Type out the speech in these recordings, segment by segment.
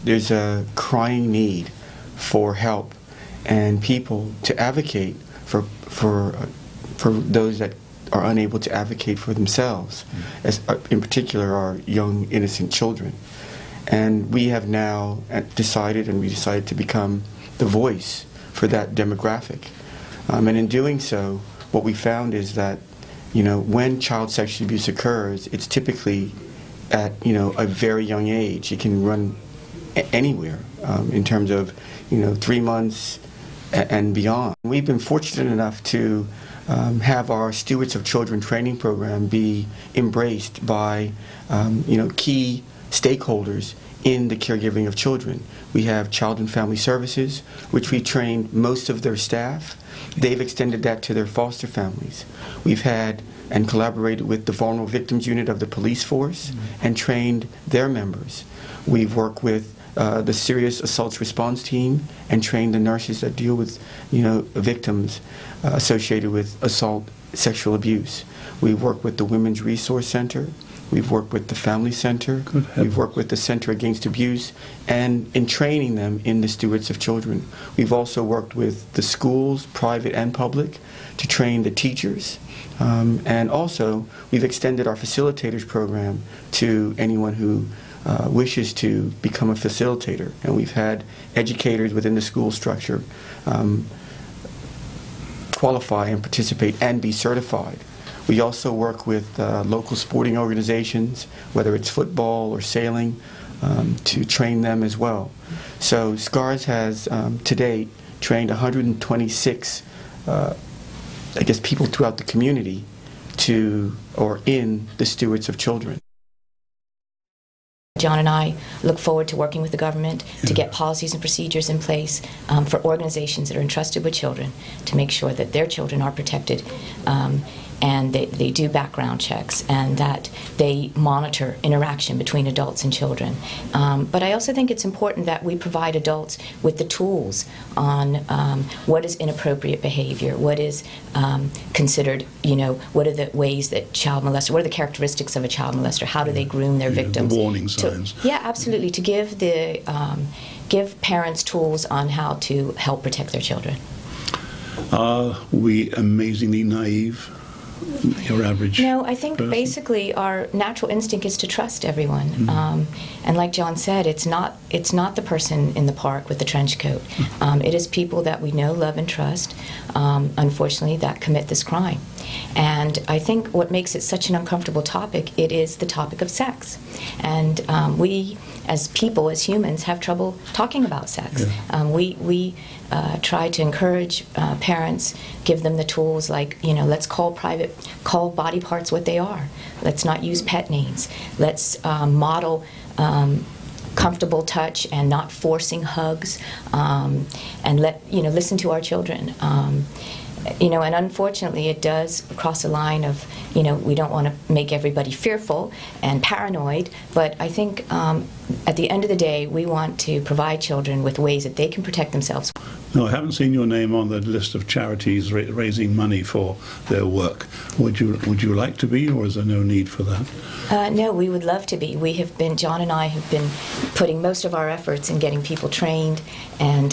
there's a crying need for help and people to advocate for those that are unable to advocate for themselves, as in particular our young innocent children. And we have now decided to become the voice for that demographic. And in doing so, what we found is that, when child sexual abuse occurs, it's typically at, a very young age. It can run anywhere in terms of, 3 months and beyond. We've been fortunate enough to have our Stewards of Children training program be embraced by, key stakeholders in the caregiving of children. We have Child and Family Services, which we trained most of their staff. They've extended that to their foster families. We've had and collaborated with the Vulnerable Victims Unit of the police force and trained their members. We've worked with the Serious Assaults Response Team and trained the nurses that deal with, victims associated with assault, sexual abuse. We've worked with the Women's Resource Center. We've worked with the Family Center. We've worked with the Center Against Abuse, and in training them in the Stewards of Children. We've also worked with the schools, private and public, to train the teachers. And also, we've extended our facilitators program to anyone who wishes to become a facilitator. And we've had educators within the school structure qualify and participate and be certified. We also work with local sporting organizations, whether it's football or sailing, to train them as well. So S.C.A.R.S has to date trained 126 people throughout the community in the Stewards of Children. John and I look forward to working with the government to get policies and procedures in place for organizations that are entrusted with children to make sure that their children are protected, and they do background checks, and that they monitor interaction between adults and children. But I also think it's important that we provide adults with the tools on what is inappropriate behavior, what is considered, what are the ways that child molester, what are the characteristics of a child molester, how do they groom their victims. The warning signs. Absolutely, to give give parents tools on how to help protect their children. Are we amazingly naive? Your average No, I think person? Basically our natural instinct is to trust everyone. And like John said, it's not the person in the park with the trench coat. It is people that we know, love, and trust, unfortunately, that commit this crime. And I think what makes it such an uncomfortable topic, it is the topic of sex. And we, as people, as humans, have trouble talking about sex. We try to encourage parents, give them the tools like, let's call body parts what they are. Let's not use pet names. Let's model comfortable touch and not forcing hugs, and listen to our children. And unfortunately it does cross a line of, we don't want to make everybody fearful and paranoid, but I think at the end of the day we want to provide children with ways that they can protect themselves. No, I haven't seen your name on the list of charities raising money for their work. Would you like to be, or is there no need for that? No, we would love to be. John and I have been putting most of our efforts in getting people trained and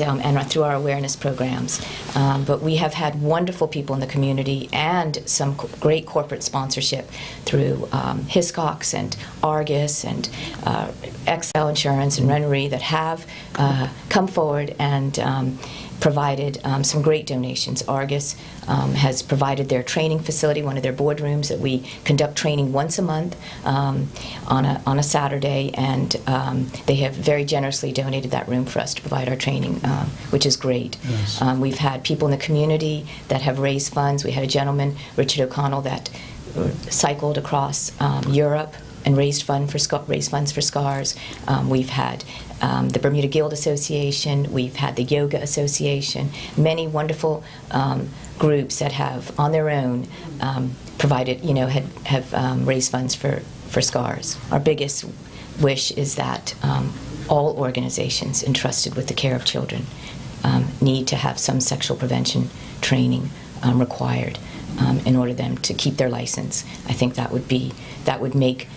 through our awareness programs. But we have had wonderful people in the community and some great corporate sponsorship through Hiscox and Argus and XL Insurance and Rennery that have come forward and provided some great donations. Argus has provided their training facility, one of their boardrooms that we conduct training once a month on a Saturday, and they have very generously donated that room for us to provide our training, which is great. Yes. We've had people in the community that have raised funds. We had a gentleman, Richard O'Connell, that cycled across Europe and raised funds for S.C.A.R.S. We've had the Bermuda Guild Association, we've had the Yoga Association, many wonderful groups that have on their own provided, have raised funds for S.C.A.R.S. Our biggest wish is that all organizations entrusted with the care of children need to have some sexual prevention training required in order for them to keep their license. I think that would make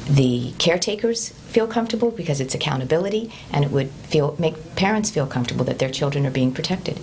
the caretakers feel comfortable because it's accountability, and it would make parents feel comfortable that their children are being protected.